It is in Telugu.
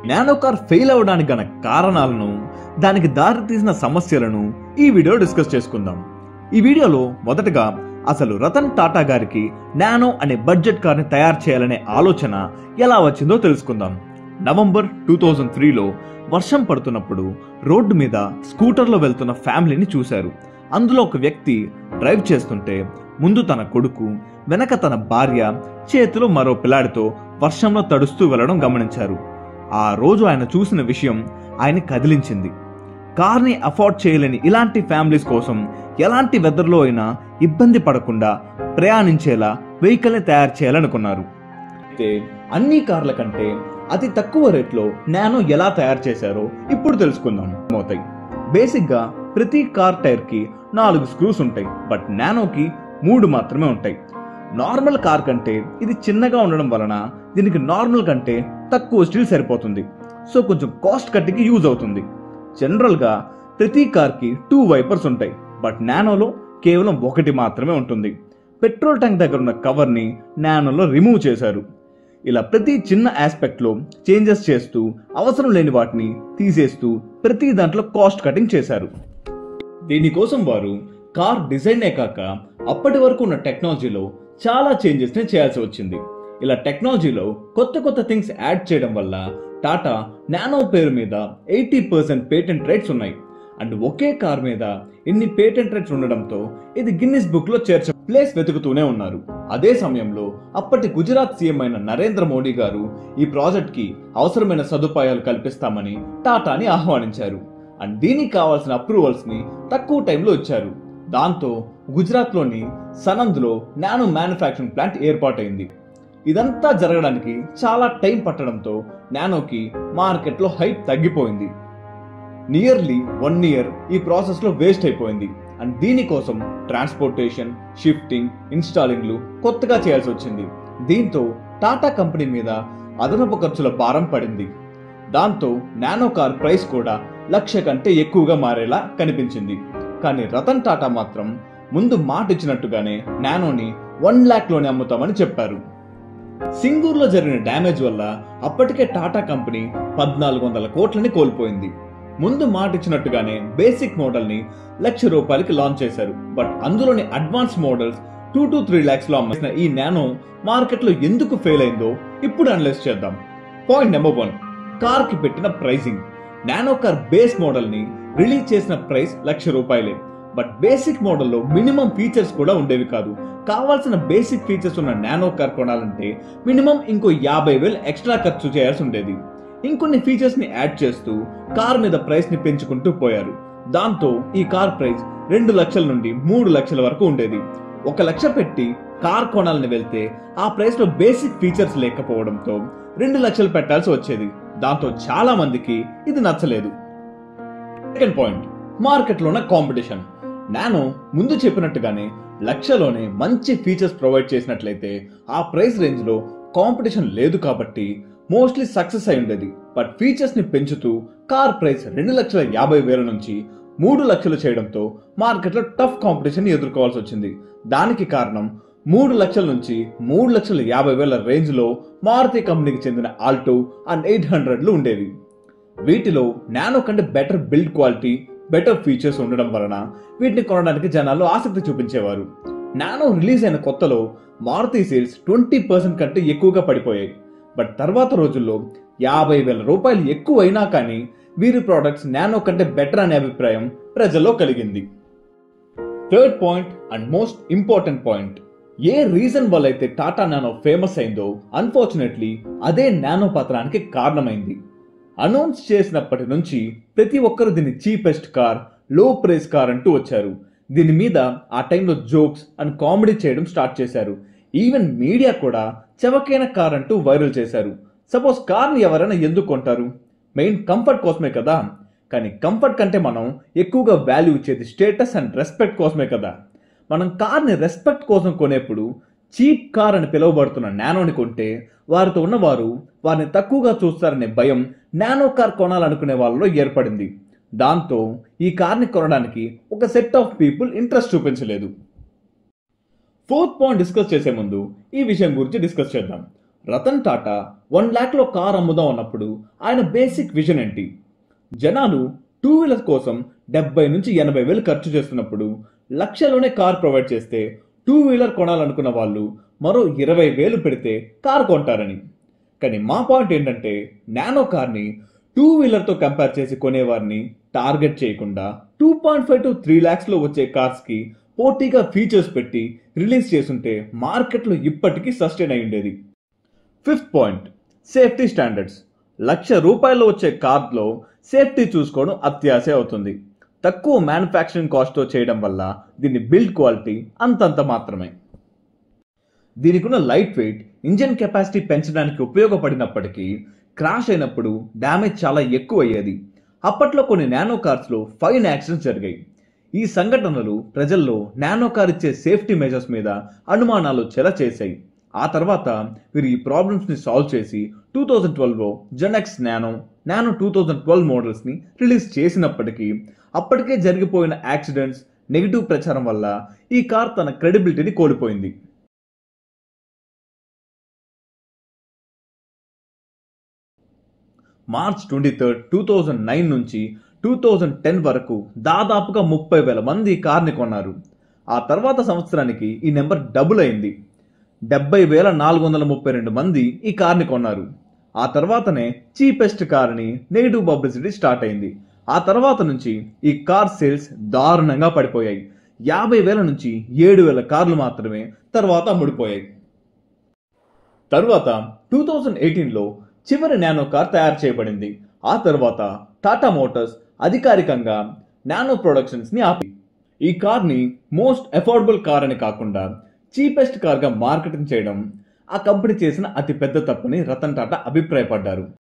నానో కార్ ఫెయిల్ అవడానికి గల కారణాలను, దానికి దారితీసిన సమస్యలను ఈ వీడియో డిస్కస్ చేసుకుందాం. ఈ వీడియోలో మొదటగా అసలు రతన్ టాటా గారికి నానో అనే బడ్జెట్ కార్ని తయారు చేయాలనే ఆలోచన ఎలా వచ్చిందో తెలుసుకుందాం. నవంబర్ 2003లో వర్షం పడుతున్నప్పుడు రోడ్డు మీద స్కూటర్లో వెళ్తున్న ఫ్యామిలీని చూశారు. అందులో ఒక వ్యక్తి డ్రైవ్ చేస్తుంటే ముందు తన కొడుకు, వెనక తన భార్య, చేతిలో మరో పిల్లాడితో వర్షంలో తడుస్తూ వెళ్లడం గమనించారు. ఆ రోజు ఆయన చూసిన విషయం ఆయన కదిలించింది. కార్ని అఫోర్డ్ చేయలేని ఇలాంటి ఫ్యామిలీస్ కోసం ఎలాంటి వెదర్లో అయినా ఇబ్బంది పడకుండా ప్రయాణించేలా వెహికల్ని తయారు చేయాలనుకున్నారు. అయితే అన్ని కార్ల కంటే అతి తక్కువ రేట్లో నానో ఎలా తయారు చేశారో ఇప్పుడు తెలుసుకుందాం. అవుతాయి. బేసిక్ గా ప్రతి కార్ టైర్ కి 4 స్క్రూస్ ఉంటాయి. బట్ నానోకి 3 మాత్రమే ఉంటాయి. నార్మల్ కార్ కంటే ఇది చిన్నగా ఉండడం వలన దీనికి నార్మల్ కంటే తక్కువ స్టీల్ సరిపోతుంది. సో కొంచెం కాస్ట్ కట్టికి యూజ్ అవుతుంది. జనరల్ గా ప్రతి కార్ కి 2 వైపర్స్ ఉంటాయి. బట్ నానోలో కేవలం 1 మాత్రమే ఉంటుంది. పెట్రోల్ ట్యాంక్ దగ్గర ఉన్న కవర్ ని నానోలో రిమూవ్ చేశారు. ఇలా ప్రతి చిన్న ఆస్పెక్ట్ లో చేంజెస్ చేస్తూ, అవసరం లేని వాటిని తీసేస్తూ ప్రతి దాంట్లో కాస్ట్ కటింగ్ చేశారు. దీనికోసం వారు కార్ డిజైనే కాక అప్పటి వరకు ఉన్న టెక్నాలజీలో చాలా చేంజెస్ ని చేయాల్సి వచ్చింది. ఇలా టెక్నాలజీలో కొత్త థింగ్స్ యాడ్ చేయడం వల్ల టాటా నానో పేరు మీద 80% పేటెంట్ రైట్స్ ఉన్నాయి. అండ్ ఒకే కార్ మీద ఇన్ని పేటెంట్ రైట్స్ ఉండడంతో ఇది గిన్నిస్ బుక్ లో చేర్చే ప్లేస్ వెతుకుతూనే ఉన్నారు. అదే సమయంలో అప్పటి గుజరాత్ సీఎం అయిన నరేంద్ర మోడీ గారు ఈ ప్రాజెక్ట్ కి అవసరమైన సదుపాయాలు కల్పిస్తామని టాటాని ఆహ్వానించారు. అండ్ దీనికి కావాల్సిన అప్రూవల్స్ ని తక్కువ టైంలో ఇచ్చారు. దాంతో గుజరాత్ లోని సనంద్ లో నానో మ్యానుఫ్యాక్చరింగ్ ప్లాంట్ ఏర్పాటైంది. ఇదంతా జరగడానికి చాలా టైం పట్టడంతో నానోకి మార్కెట్ లో హైప్ తగ్గిపోయింది. నియర్లీ 1 ఇయర్ ఈ ప్రాసెస్ లో వేస్ట్ అయిపోయింది. అండ్ దీనికోసం ట్రాన్స్పోర్టేషన్, షిఫ్టింగ్, ఇన్స్టాలింగ్లు కొత్తగా చేయాల్సి వచ్చింది. దీంతో టాటా కంపెనీ మీద అదనపు ఖర్చుల భారం పడింది. దాంతో నానో కార్ ప్రైస్ కూడా 1,00,000 కంటే ఎక్కువగా మారేలా కనిపించింది. కానీ రతన్ టాటా మాత్రం ముందు మాట ఇచ్చినట్టుగానే నానోని 1,00,000 లోనే అమ్ముతామని చెప్పారు. సింగూర్లో జరిగిన డ్యామేజ్ వల్ల అప్పటికే టాటా కంపెనీ 1,400 కోట్లని కోల్పోయింది. ముందు మాట ఇచ్చినట్టుగానే బేసిక్ మోడల్ ని ₹1,00,000 లాంచ్ చేశారు. బట్ అందులోని అడ్వాన్స్ మోడల్స్ 2 to 3 lakhs లో అమ్మిన ఈ నానో మార్కెట్ లో ఎందుకు ఫెయిల్ అయిందో ఇప్పుడు అనలైజ్ చేద్దాం. పాయింట్ నెంబర్ 1, కార్ కి పెట్టిన pricing. Nano car base model ని రిలీజ్ చేసిన ప్రైస్ ₹1,00,000. బట్ బేసిక్ మోడల్లో మినిమం ఫీచర్స్ కూడా ఉండేవి కాదు. కావాల్సిన బేసిక్ ఫీచర్స్ ఉన్న నానో కార్ కొనాలంటే మినిమం ఇంకో 50,000 ఎక్స్ట్రా ఖర్చు చేయాల్సి ఉండేది. ఇంకొన్ని ఫీచర్స్ ని యాడ్ చేస్తూ కార్ మీద ప్రైస్ ని పెంచుకుంటూ పోయారు. దాంతో ఈ కార్ ప్రైస్ 2 లక్షల నుండి 3 లక్షల వరకు ఉండేది. 1,00,000 పెట్టి కార్ కొనాలని వెళ్తే ఆ ప్రైస్ లో బేసిక్ ఫీచర్స్ లేకపోవడంతో 2 లక్షలు పెట్టాల్సి వచ్చేది. దాంతో చాలా మందికి ఇది నచ్చలేదు. సెకండ్ పాయింట్, మార్కెట్ లోన కాంపిటీషన్. నానో ముందు చెప్పినట్టుగానే 1,00,000లోనే మంచి ఫీచర్స్ ప్రొవైడ్ చేసినట్లయితే ఆ ప్రైస్ రేంజ్ లో కాంపిటీషన్ లేదు కాబట్టి మోస్ట్లీ సక్సెస్ అయి ఉండేది. బట్ ఫీచర్స్ ని పెంచుతూ కార్ ప్రైస్ 2,50,000 నుంచి 3 లక్షలు చేయడంతో మార్కెట్ లో టఫ్ కాంపిటీషన్ ఎదుర్కోవాల్సి వచ్చింది. దానికి కారణం 3 లక్షల నుంచి 3,50,000 రేంజ్ లో మారుతి కంపెనీకి చెందిన ఆల్టో అండ్ 800లు ఉండేవి. వీటిలో నానో కంటే better build quality, better features ఉండడం వలన వీటిని కొనడానికి జనాలు ఆసక్తి చూపించేవారు. నానో రిలీజ్ అయిన కొత్తలో మారుతి సేల్స్ 20% కంటే ఎక్కువగా పడిపోయాయి. బట్ తర్వాత రోజుల్లో ₹50,000 ఎక్కువైనా కానీ వీరి ప్రోడక్ట్స్ నానో కంటే బెటర్ అనే అభిప్రాయం ప్రజల్లో కలిగింది. Third point and most important point, A reason వల్ల అయితే టాటా నానో ఫేమస్ అయిందో అన్ఫార్చునేట్లీ అదే నానో పతనానికి కారణమైంది. అనౌన్స్ చేసినప్పటి నుంచి ప్రతి ఒక్కరు దీన్ని చీపెస్ట్ కార్, లో ప్రైస్ కార్ అంటూ వచ్చారు. దీని మీద ఆ టైంలో జోక్స్ అండ్ కామెడీ చేయడం స్టార్ట్ చేశారు. ఈవెన్ మీడియా కూడా చవకైన కార్ అంటూ వైరల్ చేశారు. సపోజ్ కార్ని ఎవరైనా ఎందుకు కొంటారు? మెయిన్ కంఫర్ట్ కోసమే కదా. కానీ కంఫర్ట్ కంటే మనం ఎక్కువగా వాల్యూ ఇచ్చేది స్టేటస్ అండ్ రెస్పెక్ట్ కోసమే కదా. మనం కార్ని రెస్పెక్ట్ కోసం కొనేప్పుడు చీప్ కార్ అని పిలువబడుతున్న నానోని కొంటే వారితో ఉన్నవారు వారిని తక్కువగా చూస్తారనే భయం నానో కార్ కొనాలనుకునే వాళ్ళలో ఏర్పడింది. దాంతో ఈ కార్ని కొనడానికి ఒక సెట్ ఆఫ్ పీపుల్ ఇంట్రెస్ట్ చూపించలేదు. ఫోర్త్ పాయింట్ డిస్కస్ చేసే ముందు ఈ విషయం గురించి డిస్కస్ చేద్దాం. రతన్ టాటా 1 lakh కార్ అమ్ముదాం అన్నప్పుడు ఆయన బేసిక్ విజన్ ఏంటి? జనాలు 2 వీలర్ కోసం 70 నుంచి 80 వేలు ఖర్చు చేస్తున్నప్పుడు లక్షలోనే కార్ ప్రొవైడ్ చేస్తే 2 వీలర్ కొనాలనుకున్న వాళ్ళు మరో 20 వేలు పెడితే కార్ కొంటారని. కానీ మా పాయింట్ ఏంటంటే నానో కార్ని 2 వీలర్తో కంపేర్ చేసి కొనేవారిని టార్గెట్ చేయకుండా 2.5 to 3 lakhs వచ్చే కార్స్కి పోటీగా ఫీచర్స్ పెట్టి రిలీజ్ చేసుంటే మార్కెట్లో ఇప్పటికీ సస్టైన్ అయి ఉండేది. 5th point, safety standards. ₹1,00,000 వచ్చే కార్లో సేఫ్టీ చూసుకోవడం అత్యాశ అవుతుంది. తక్కువ మ్యానుఫ్యాక్చరింగ్ కాస్ట్తో చేయడం వల్ల దీని బిల్డ్ క్వాలిటీ అంతంత మాత్రమే. దీనికి ఉన్న లైట్ వెయిట్ ఇంజన్ కెపాసిటీ పెంచడానికి ఉపయోగపడినప్పటికీ క్రాష్ అయినప్పుడు డ్యామేజ్ చాలా ఎక్కువ అయ్యేది. అప్పట్లో కొన్ని నానో కార్స్లో 5 యాక్సిడెంట్స్ జరిగాయి. ఈ సంఘటనలు ప్రజల్లో నానో కార్ ఇచ్చే సేఫ్టీ మెజర్స్ మీద అనుమానాలు వచ్చేలా చేశాయి. ఆ తర్వాత వీరు ఈ ప్రాబ్లమ్స్ని సాల్వ్ చేసి 2012లో జెన్ఎక్స్ నానో 2012 మోడల్స్ని రిలీజ్ చేసినప్పటికీ అప్పటికే జరిగిపోయిన యాక్సిడెంట్స్, నెగిటివ్ ప్రచారం వల్ల ఈ కార్ తన క్రెడిబిలిటీని కోల్పోయింది. మార్చ్ 23, 2009 నుంచి 2010 వరకు దాదాపుగా 30,000 మంది ఈ కార్ని కొన్నారు. ఆ తర్వాత సంవత్సరానికి ఈ నెంబర్ డబుల్ అయింది. 70,432 మంది ఈ కార్ని కొన్నారు. ఆ తర్వాతనే చీపెస్ట్ కార్ అని నెగిటివ్ పబ్లిసిటీ స్టార్ట్ అయింది. ఆ తర్వాత నుంచి ఈ కార్ సేల్స్ దారుణంగా పడిపోయాయి. 50,000 నుంచి 7,000 కార్లు మాత్రమే తర్వాత అమ్ముడిపోయాయి. తర్వాత 2018లో చివరి నానో కార్ తయారు చేయబడింది. ఆ తర్వాత టాటా మోటార్స్ అధికారికంగా నానో ప్రొడక్షన్స్ ని ఆపి ఈ కార్ని మోస్ట్ అఫోర్డబుల్ కార్ అని కాకుండా చీపెస్ట్ కార్గా మార్కెటింగ్ చేయడం ఆ కంపెనీ చేసిన అతిపెద్ద తప్పని రతన్ టాటా అభిప్రాయపడ్డారు.